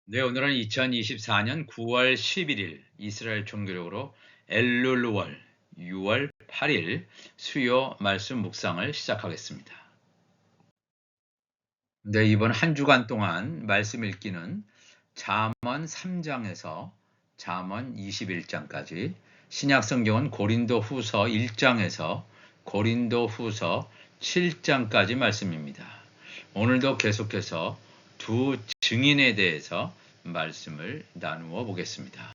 네, 오늘은 2024년 9월 11일 이스라엘 종교력으로 엘룰월 6월 8일 수요 말씀 묵상을 시작하겠습니다. 네, 이번 한 주간 동안 말씀 읽기는 잠언 3장에서 잠언 21장까지, 신약 성경은 고린도 후서 1장에서 고린도 후서 7장까지 말씀입니다. 오늘도 계속해서 두 증인에 대해서 말씀을 나누어 보겠습니다.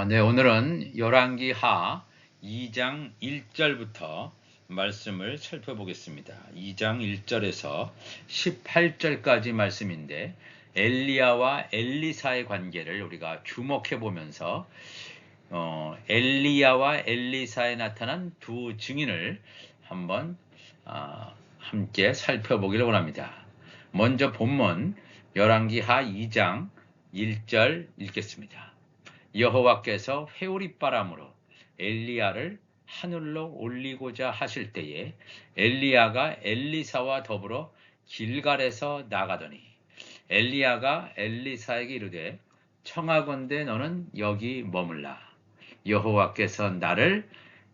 네, 오늘은 열왕기 하 2장 1절부터 말씀을 살펴보겠습니다. 2장 1절에서 18절까지 말씀인데, 엘리야와 엘리사의 관계를 우리가 주목해 보면서 엘리야와 엘리사에 나타난 두 증인을 한번 함께 살펴보기를 원합니다. 먼저 본문 열왕기 하 2장 1절 읽겠습니다. 여호와께서 회오리바람으로 엘리야를 하늘로 올리고자 하실 때에 엘리야가 엘리사와 더불어 길갈에서 나가더니 엘리야가 엘리사에게 이르되 청하건대 너는 여기 머물라. 여호와께서 나를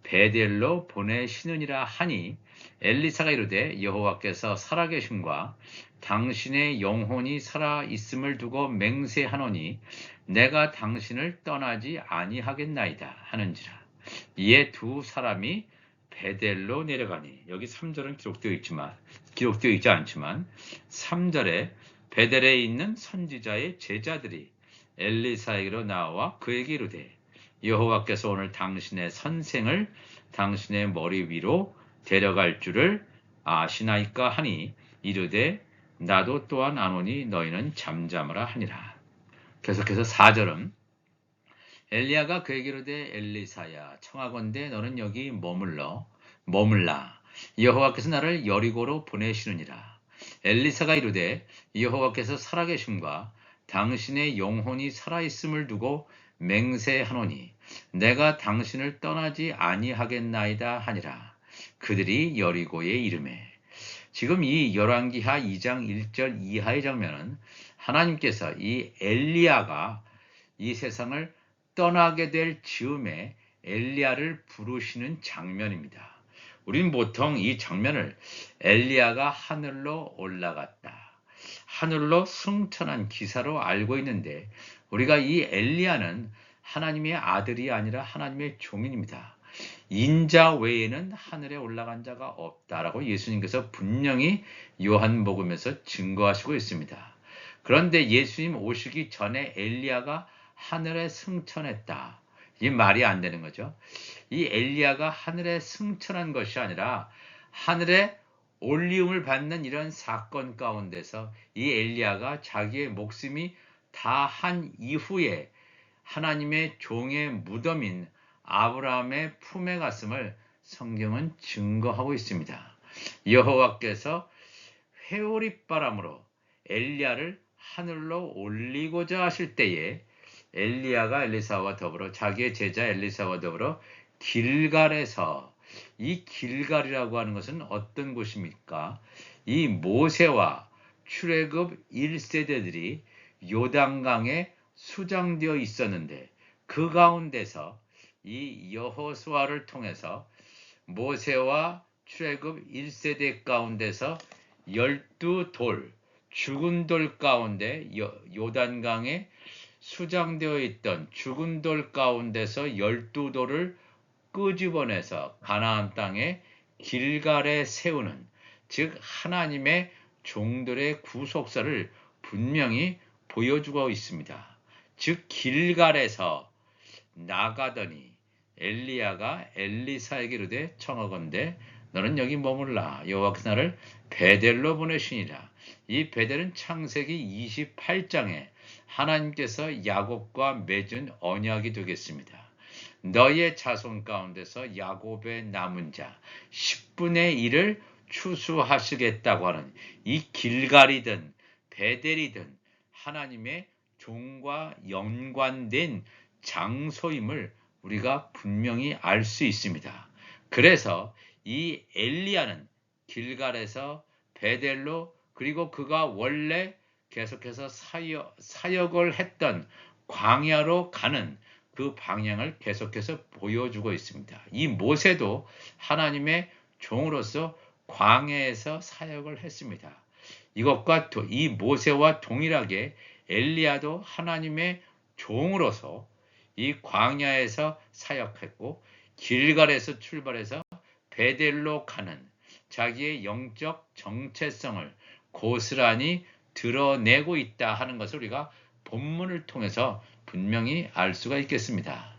베델로 보내시느니라 하니 엘리사가 이르되 여호와께서 살아계심과 당신의 영혼이 살아있음을 두고 맹세하노니 내가 당신을 떠나지 아니하겠나이다 하는지라. 이에 두 사람이 베델로 내려가니, 여기 3절은 기록되어 있지 않지만 3절에 베델에 있는 선지자의 제자들이 엘리사에게로 나와 그에게 이르되 여호와께서 오늘 당신의 선생을 당신의 머리 위로 데려갈 줄을 아시나이까 하니 이르되 나도 또한 아노니 너희는 잠잠하라 하니라. 계속해서 4절은 엘리야가 그에게 이르되 엘리사야 청하건대 너는 여기 머물라. 여호와께서 나를 여리고로 보내시느니라. 엘리사가 이르되 여호와께서 살아계심과 당신의 영혼이 살아있음을 두고 맹세하노니 내가 당신을 떠나지 아니하겠나이다 하니라. 그들이 여리고에 이르매. 지금 이 열왕기하 2장 1절 이하의 장면은 하나님께서 이 엘리야가 이 세상을 떠나게 될 즈음에 엘리야를 부르시는 장면입니다. 우린 보통 이 장면을 엘리야가 하늘로 올라갔다, 하늘로 승천한 기사로 알고 있는데, 우리가 이 엘리야는 하나님의 아들이 아니라 하나님의 종인입니다. 인자 외에는 하늘에 올라간 자가 없다라고 예수님께서 분명히 요한복음에서 증거하시고 있습니다. 그런데 예수님 오시기 전에 엘리야가 하늘에 승천했다. 이 말이 안 되는 거죠. 이 엘리야가 하늘에 승천한 것이 아니라 하늘에 올리움을 받는 이런 사건 가운데서 이 엘리야가 자기의 목숨이 다한 이후에 하나님의 종의 무덤인 아브라함의 품에 갔음을 성경은 증거하고 있습니다. 여호와께서 회오리바람으로 엘리야를 하늘로 올리고자 하실 때에 엘리야가 엘리사와 더불어 자기의 제자 엘리사와 더불어 길갈에서, 이 길갈이라고 하는 것은 어떤 곳입니까? 이 모세와 출애굽 1세대들이 요단강에 수장되어 있었는데 그 가운데서 이 여호수아를 통해서 모세와 출애굽 1세대 가운데서 12돌, 죽은 돌 가운데 요단강에 수장되어 있던 죽은 돌 가운데서 12돌을 끄집어내서 가나안 땅에 길갈에 세우는, 즉 하나님의 종들의 구속사를 분명히 보여주고 있습니다. 즉 길갈에서 나가더니 엘리야가 엘리사에게 이르되 청하건대 너는 여기 머물라. 여호와께서 나를 베델로 보내시니라. 이 베델은 창세기 28장에 하나님께서 야곱과 맺은 언약이 되겠습니다. 너의 자손 가운데서 야곱의 남은 자 10분의 1을 추수하시겠다고 하는 이 길갈이든 베델이든 하나님의 종과 연관된 장소임을 우리가 분명히 알 수 있습니다. 그래서 이 엘리야는 길갈에서 베델로, 그리고 그가 원래 계속해서 사역을 했던 광야로 가는 그 방향을 계속해서 보여주고 있습니다. 이 모세도 하나님의 종으로서 광야에서 사역을 했습니다. 이것과 이 모세와 동일하게 엘리야도 하나님의 종으로서 이 광야에서 사역했고 길갈에서 출발해서 베델로 가는 자기의 영적 정체성을 고스란히 드러내고 있다 하는 것을 우리가 본문을 통해서 분명히 알 수가 있겠습니다.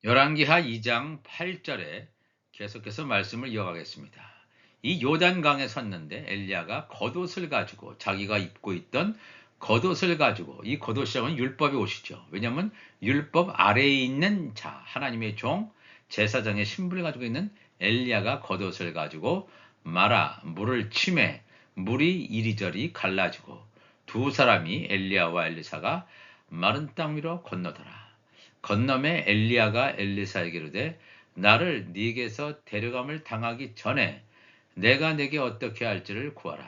열왕기하 2장 8절에 계속해서 말씀을 이어가겠습니다. 이 요단강에 섰는데 엘리야가 겉옷을 가지고 자기가 입고 있던 겉옷을 가지고 이 겉옷이라고는 율법의 옷이죠. 왜냐하면 율법 아래에 있는 자 하나님의 종 제사장의 신분을 가지고 있는 엘리야가 겉옷을 가지고 마라 물을 치매 물이 이리저리 갈라지고 두 사람이 엘리야와 엘리사가 마른 땅 위로 건너더라. 건너매 엘리야가 엘리사에게 이르되 나를 네게서 데려감을 당하기 전에 내가 네게 어떻게 할지를 구하라.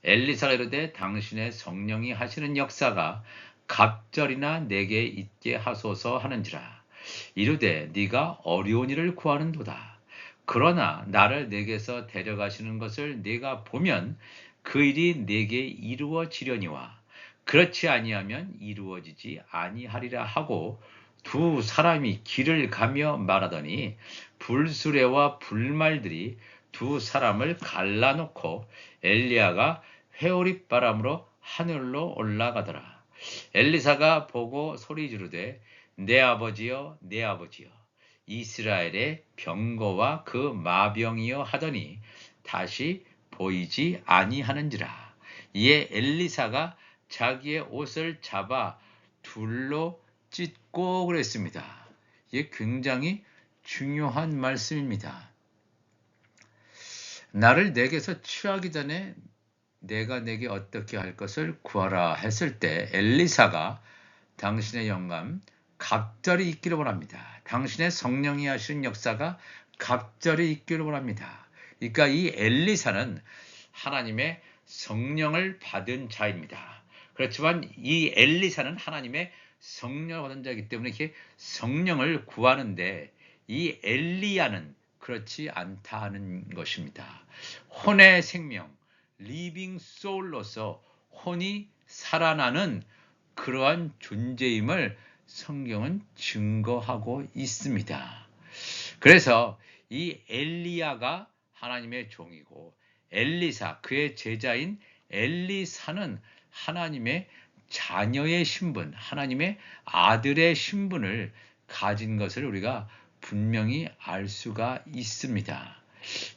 엘리사가 이르되 당신의 성령이 하시는 역사가 갑절이나 내게 있게 하소서 하는지라. 이르되 네가 어려운 일을 구하는도다. 그러나 나를 네게서 데려가시는 것을 네가 보면 그 일이 네게 이루어지려니와 그렇지 아니하면 이루어지지 아니하리라 하고 두 사람이 길을 가며 말하더니 불수레와 불말들이 두 사람을 갈라놓고 엘리야가 회오릿바람으로 하늘로 올라가더라. 엘리사가 보고 소리 지르되 내 아버지여 내 아버지여 이스라엘의 병거와 그 마병이여 하더니 다시 보이지 아니하는지라. 이에 엘리사가 자기의 옷을 잡아 둘로 찢고 그랬습니다. 이게 굉장히 중요한 말씀입니다. 나를 내게서 취하기 전에 내가 내게 어떻게 할 것을 구하라 했을 때 엘리사가 당신의 영감 갑절이 있기를 원합니다. 당신의 성령이 하시는 역사가 갑절이 있기를 원합니다. 그러니까 이 엘리사는 하나님의 성령을 받은 자입니다. 그렇지만 이 엘리사는 하나님의 성령을 받은 자이기 때문에 이렇게 성령을 구하는데 이 엘리야는 그렇지 않다 하는 것입니다. 혼의 생명, 리빙 소울로서 혼이 살아나는 그러한 존재임을 성경은 증거하고 있습니다. 그래서 이 엘리야가 하나님의 종이고 엘리사, 그의 제자인 엘리사는 하나님의 자녀의 신분, 하나님의 아들의 신분을 가진 것을 우리가 분명히 알 수가 있습니다.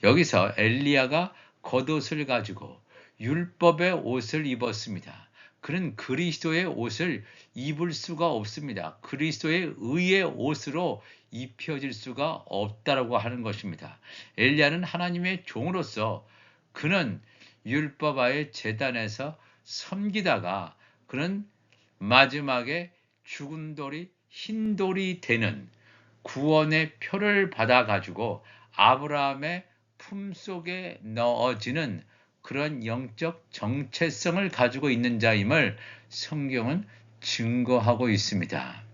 여기서 엘리야가 겉옷을 가지고 율법의 옷을 입었습니다. 그는 그리스도의 옷을 입을 수가 없습니다. 그리스도의 의의 옷으로 입혀질 수가 없다라고 하는 것입니다. 엘리야는 하나님의 종으로서 그는 율법 아래 제단에서 섬기다가 그는 마지막에 죽은 돌이 흰 돌이 되는 구원의 표를 받아 가지고 아브라함의 품속에 넣어지는 그런 영적 정체성을 가지고 있는 자임을 성경은 증거하고 있습니다.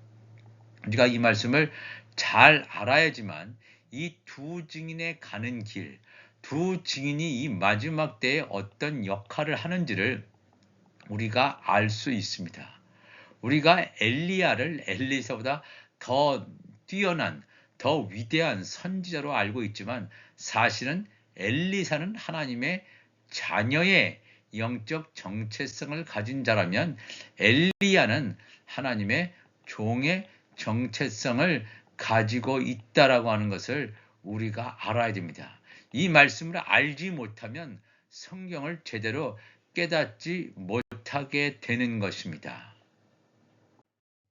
우리가 이 말씀을 잘 알아야지만 이 두 증인의 가는 길, 두 증인이 이 마지막 때에 어떤 역할을 하는지를 우리가 알 수 있습니다. 우리가 엘리야를 엘리사보다 더 뛰어난, 더 위대한 선지자로 알고 있지만 사실은 엘리사는 하나님의 자녀의 영적 정체성을 가진 자라면 엘리야는 하나님의 종의 정체성을 가지고 있다라고 하는 것을 우리가 알아야 됩니다. 이 말씀을 알지 못하면 성경을 제대로 깨닫지 못하게 되는 것입니다.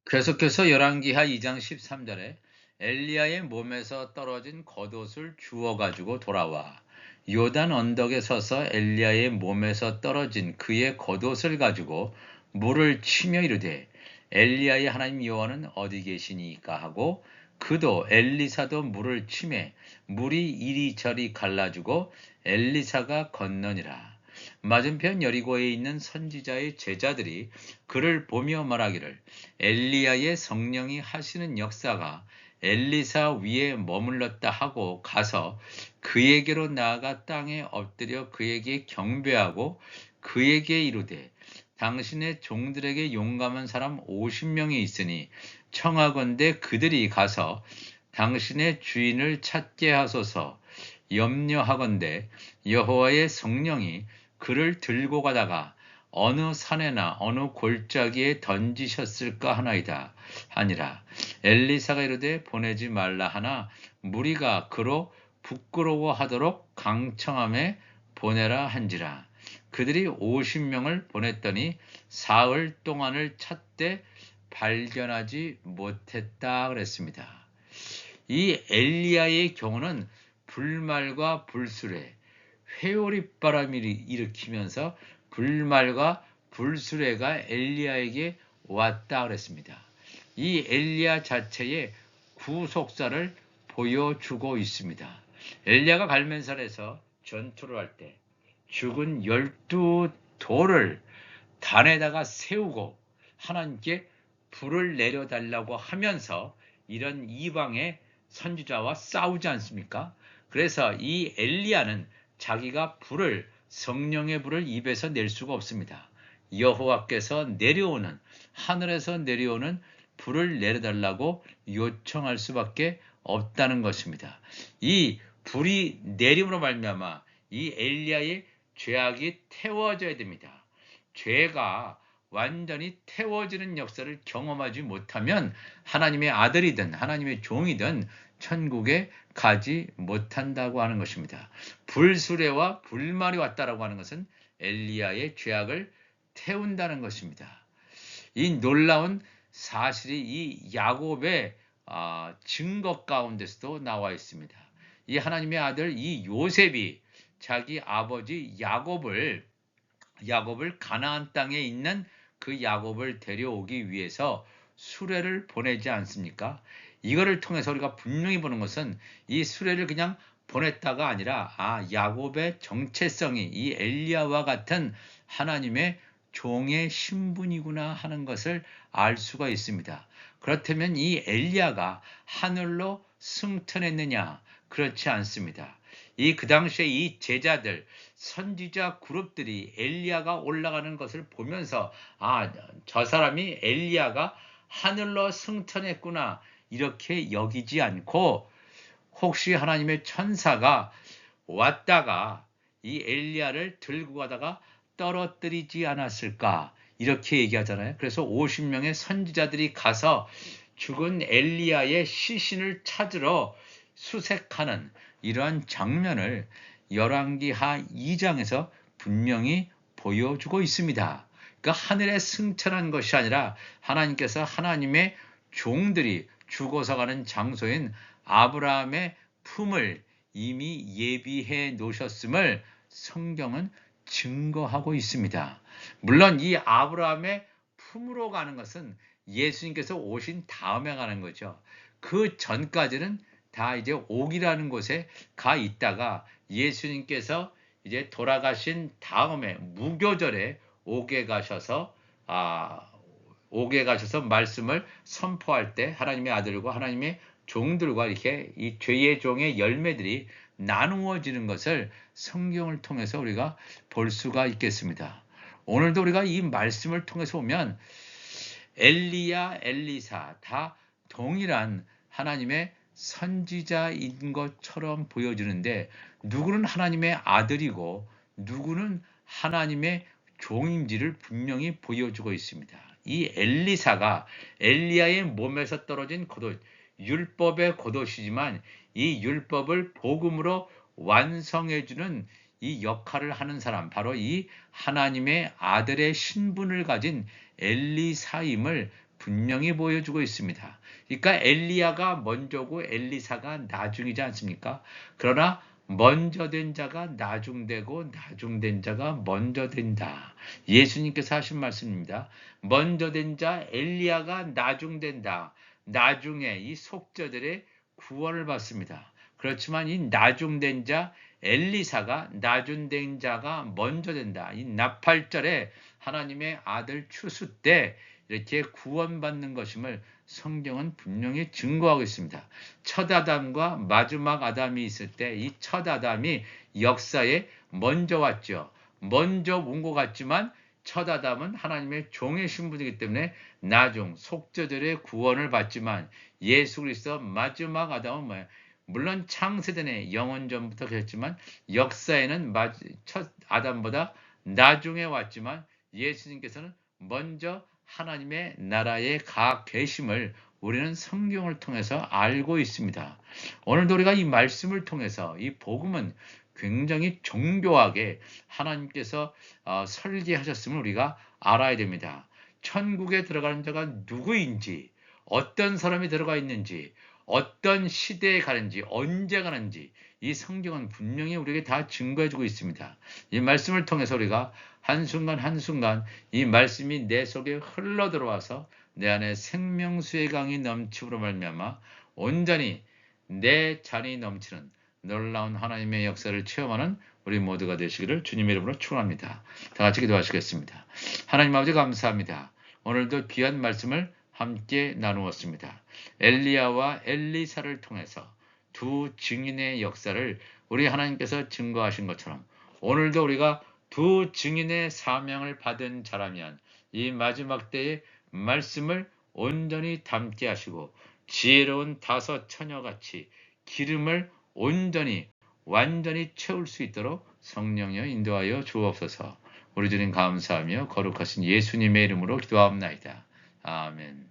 계속해서 열왕기하 2장 13절에 엘리야의 몸에서 떨어진 겉옷을 주워 가지고 돌아와 요단 언덕에 서서 엘리야의 몸에서 떨어진 그의 겉옷을 가지고 물을 치며 이르되 엘리야의 하나님 여호와는 어디 계시니까 하고 그도 엘리사도 물을 치매 물이 이리저리 갈라지고 엘리사가 건너니라. 맞은편 여리고에 있는 선지자의 제자들이 그를 보며 말하기를 엘리야의 성령이 하시는 역사가 엘리사 위에 머물렀다 하고 가서 그에게로 나아가 땅에 엎드려 그에게 경배하고 그에게 이르되 당신의 종들에게 용감한 사람 50명이 있으니 청하건대 그들이 가서 당신의 주인을 찾게 하소서. 염려하건대 여호와의 성령이 그를 들고 가다가 어느 산에나 어느 골짜기에 던지셨을까 하나이다 하니라. 엘리사가 이르되 보내지 말라 하나 무리가 그로 부끄러워하도록 강청함에 보내라 한지라. 그들이 50명을 보냈더니 사흘 동안을 찾되 발견하지 못했다 그랬습니다. 이 엘리야의 경우는 불말과 불수레, 회오리바람이 일으키면서 불말과 불수레가 엘리야에게 왔다 그랬습니다. 이 엘리야 자체의 구속사를 보여주고 있습니다. 엘리야가 갈멜산에서 전투를 할 때 죽은 12돌을 단에다가 세우고 하나님께 불을 내려달라고 하면서 이런 이방의 선지자와 싸우지 않습니까? 그래서 이 엘리야는 자기가 성령의 불을 입에서 낼 수가 없습니다. 여호와께서 내려오는 하늘에서 내려오는 불을 내려달라고 요청할 수밖에 없다는 것입니다. 이 불이 내림으로 말미암아 이 엘리야의 죄악이 태워져야 됩니다. 죄가 완전히 태워지는 역사를 경험하지 못하면 하나님의 아들이든 하나님의 종이든 천국에 가지 못한다고 하는 것입니다. 불수레와 불말이 왔다라고 하는 것은 엘리야의 죄악을 태운다는 것입니다. 이 놀라운 사실이 이 야곱의 증거 가운데서도 나와 있습니다. 이 하나님의 아들 이 요셉이 자기 아버지 야곱을 가나안 땅에 있는 그 야곱을 데려오기 위해서 수레를 보내지 않습니까? 이거를 통해서 우리가 분명히 보는 것은 이 수레를 그냥 보냈다가 아니라 야곱의 정체성이 이 엘리야와 같은 하나님의 종의 신분이구나 하는 것을 알 수가 있습니다. 그렇다면 이 엘리야가 하늘로 승천했느냐? 그렇지 않습니다. 그 당시에 이 제자들, 선지자 그룹들이 엘리야가 올라가는 것을 보면서 저 사람이 엘리야가 하늘로 승천했구나 이렇게 여기지 않고 혹시 하나님의 천사가 왔다가 이 엘리야를 들고 가다가 떨어뜨리지 않았을까 이렇게 얘기하잖아요. 그래서 50명의 선지자들이 가서 죽은 엘리야의 시신을 찾으러 수색하는 이러한 장면을 열왕기하 2장에서 분명히 보여주고 있습니다. 그러니까 하늘에 승천한 것이 아니라 하나님께서 하나님의 종들이 죽어서 가는 장소인 아브라함의 품을 이미 예비해 놓으셨음을 성경은 증거하고 있습니다. 물론 이 아브라함의 품으로 가는 것은 예수님께서 오신 다음에 가는 거죠. 그 전까지는 다 이제 옥이라는 곳에 가 있다가 예수님께서 이제 돌아가신 다음에 무교절에 옥에 가셔서 말씀을 선포할 때 하나님의 아들과 하나님의 종들과 이렇게 이 죄의 종의 열매들이 나누어지는 것을 성경을 통해서 우리가 볼 수가 있겠습니다. 오늘도 우리가 이 말씀을 통해서 보면 엘리야, 엘리사 다 동일한 하나님의 선지자인 것처럼 보여지는데 누구는 하나님의 아들이고 누구는 하나님의 종인지를 분명히 보여주고 있습니다. 이 엘리사가 엘리야의 몸에서 떨어진 겉옷, 율법의 겉옷이지만 이 율법을 복음으로 완성해주는 이 역할을 하는 사람, 바로 이 하나님의 아들의 신분을 가진 엘리사임을 분명히 보여주고 있습니다. 그러니까 엘리야가 먼저고 엘리사가 나중이지 않습니까? 그러나 먼저 된 자가 나중되고 나중된 자가 먼저 된다. 예수님께서 하신 말씀입니다. 먼저 된 자 엘리야가 나중된다. 나중에 이 속죄들의 구원을 받습니다. 그렇지만 이 나중된 자 엘리사가 나중된 자가 먼저 된다. 이 나팔절에 하나님의 아들 추수 때 이렇게 구원받는 것임을 성경은 분명히 증거하고 있습니다. 첫 아담과 마지막 아담이 있을 때 이 첫 아담이 역사에 먼저 왔죠. 먼저 온 것 같지만 첫 아담은 하나님의 종의 신분이기 때문에 나중 속죄절의 구원을 받지만 예수 그리스도 마지막 아담은 뭐예요? 물론 창세전에 영원 전부터 그랬지만 역사에는 첫 아담보다 나중에 왔지만 예수님께서는 먼저 하나님의 나라에 가 계심을 우리는 성경을 통해서 알고 있습니다. 오늘도 우리가 이 말씀을 통해서 이 복음은 굉장히 정교하게 하나님께서 설계하셨음을 우리가 알아야 됩니다. 천국에 들어가는 자가 누구인지, 어떤 사람이 들어가 있는지, 어떤 시대에 가는지, 언제 가는지 이 성경은 분명히 우리에게 다 증거해주고 있습니다. 이 말씀을 통해서 우리가 한순간 한순간 이 말씀이 내 속에 흘러 들어와서 내 안에 생명수의 강이 넘침으로 말미암아 온전히 내 잔이 넘치는 놀라운 하나님의 역사를 체험하는 우리 모두가 되시기를 주님의 이름으로 축원합니다. 다 같이 기도하시겠습니다. 하나님 아버지 감사합니다. 오늘도 귀한 말씀을 함께 나누었습니다. 엘리야와 엘리사를 통해서 두 증인의 역사를 우리 하나님께서 증거하신 것처럼 오늘도 우리가 두 증인의 사명을 받은 자라면 이 마지막 때의 말씀을 온전히 담게 하시고 지혜로운 다섯 처녀같이 기름을 온전히 완전히 채울 수 있도록 성령여 인도하여 주옵소서. 우리 주님 감사하며 거룩하신 예수님의 이름으로 기도하옵나이다. 아멘.